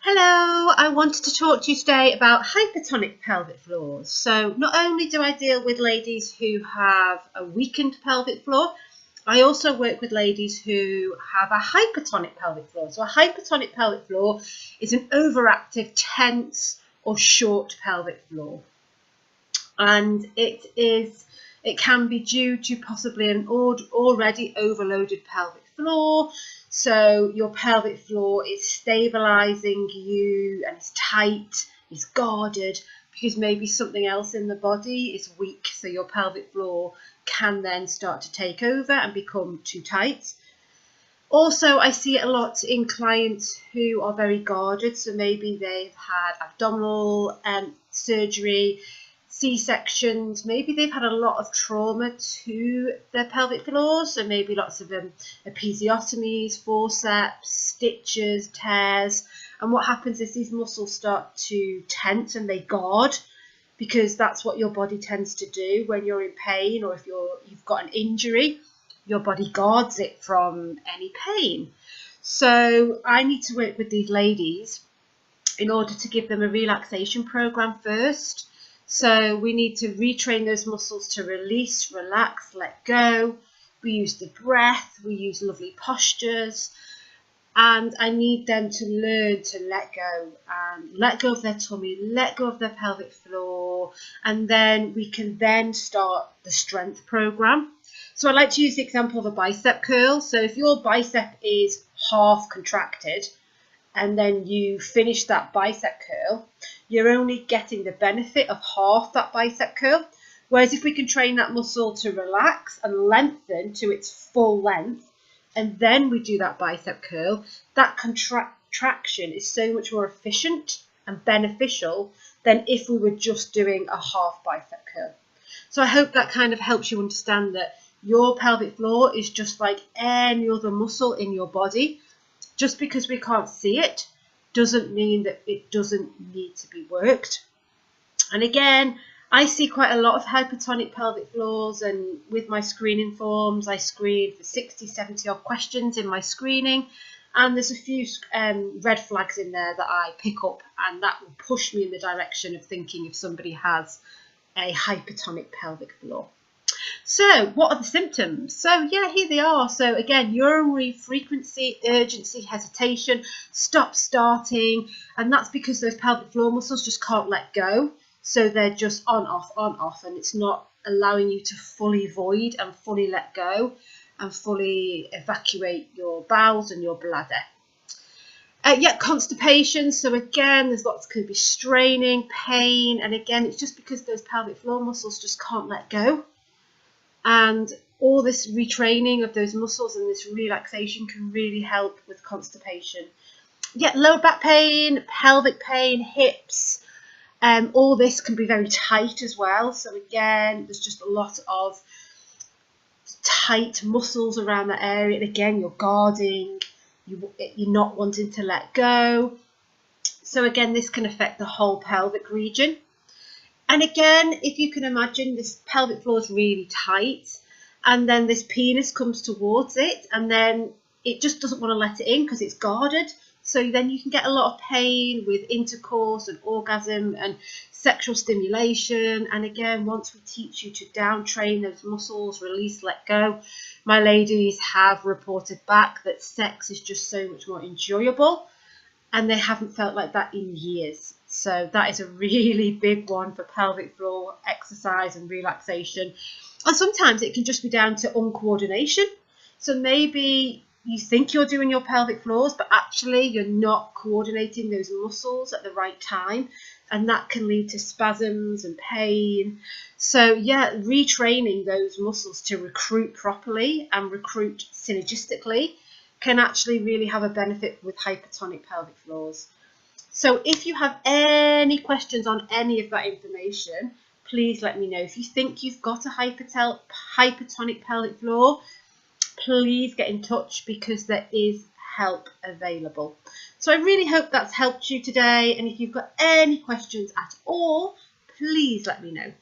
Hello, I wanted to talk to you today about hypertonic pelvic floors. So not only do I deal with ladies who have a weakened pelvic floor, I also work with ladies who have a hypertonic pelvic floor. So a hypertonic pelvic floor is an overactive, tense or short pelvic floor. And it can be due to possibly an already overloaded pelvic floor. So your pelvic floor is stabilizing you and it's tight, it's guarded, because maybe something else in the body is weak. So your pelvic floor can then start to take over and become too tight. Also, I see it a lot in clients who are very guarded. So maybe they've had abdominal surgery, C-sections, maybe they've had a lot of trauma to their pelvic floors, so maybe lots of episiotomies, forceps, stitches, tears, and what happens is these muscles start to tense and they guard, because that's what your body tends to do when you're in pain, or if you've got an injury, your body guards it from any pain. So I need to work with these ladies in order to give them a relaxation program first. So we need to retrain those muscles to release, relax, let go. We use the breath, we use lovely postures, and I need them to learn to let go and let go of their tummy, let go of their pelvic floor, and then we can then start the strength program. So I like to use the example of a bicep curl. So if your bicep is half contracted, and then you finish that bicep curl, you're only getting the benefit of half that bicep curl. Whereas if we can train that muscle to relax and lengthen to its full length, and then we do that bicep curl, that contraction is so much more efficient and beneficial than if we were just doing a half bicep curl. So I hope that kind of helps you understand that your pelvic floor is just like any other muscle in your body. Just because we can't see it doesn't mean that it doesn't need to be worked. And again, I see quite a lot of hypertonic pelvic floors, and with my screening forms, I screen for 60, 70 odd questions in my screening, and there's a few red flags in there that I pick up, and that will push me in the direction of thinking if somebody has a hypertonic pelvic floor. So what are the symptoms? So yeah, here they are. So again, urinary frequency, urgency, hesitation, stop starting, and that's because those pelvic floor muscles just can't let go. So they're just on, off, and it's not allowing you to fully void and fully let go and fully evacuate your bowels and your bladder. Constipation. So again, there's lots, could be straining, pain, and again, it's just because those pelvic floor muscles just can't let go. And all this retraining of those muscles and this relaxation can really help with constipation. Lower back pain, pelvic pain, hips, all this can be very tight as well. So again, there's just a lot of tight muscles around that area. And again, you're guarding, you're not wanting to let go. So again, this can affect the whole pelvic region. And again, if you can imagine, this pelvic floor is really tight, and then this penis comes towards it, and then it just doesn't want to let it in because it's guarded. So then you can get a lot of pain with intercourse and orgasm and sexual stimulation. And again, once we teach you to down train those muscles, release, let go, my ladies have reported back that sex is just so much more enjoyable, and they haven't felt like that in years. So that is a really big one for pelvic floor exercise and relaxation. And sometimes it can just be down to uncoordination. So maybe you think you're doing your pelvic floors, but actually you're not coordinating those muscles at the right time. And that can lead to spasms and pain. So yeah, retraining those muscles to recruit properly and recruit synergistically can actually really have a benefit with hypertonic pelvic floors. So if you have any questions on any of that information, please let me know. If you think you've got a hypertonic pelvic floor, please get in touch, because there is help available. So I really hope that's helped you today. And if you've got any questions at all, please let me know.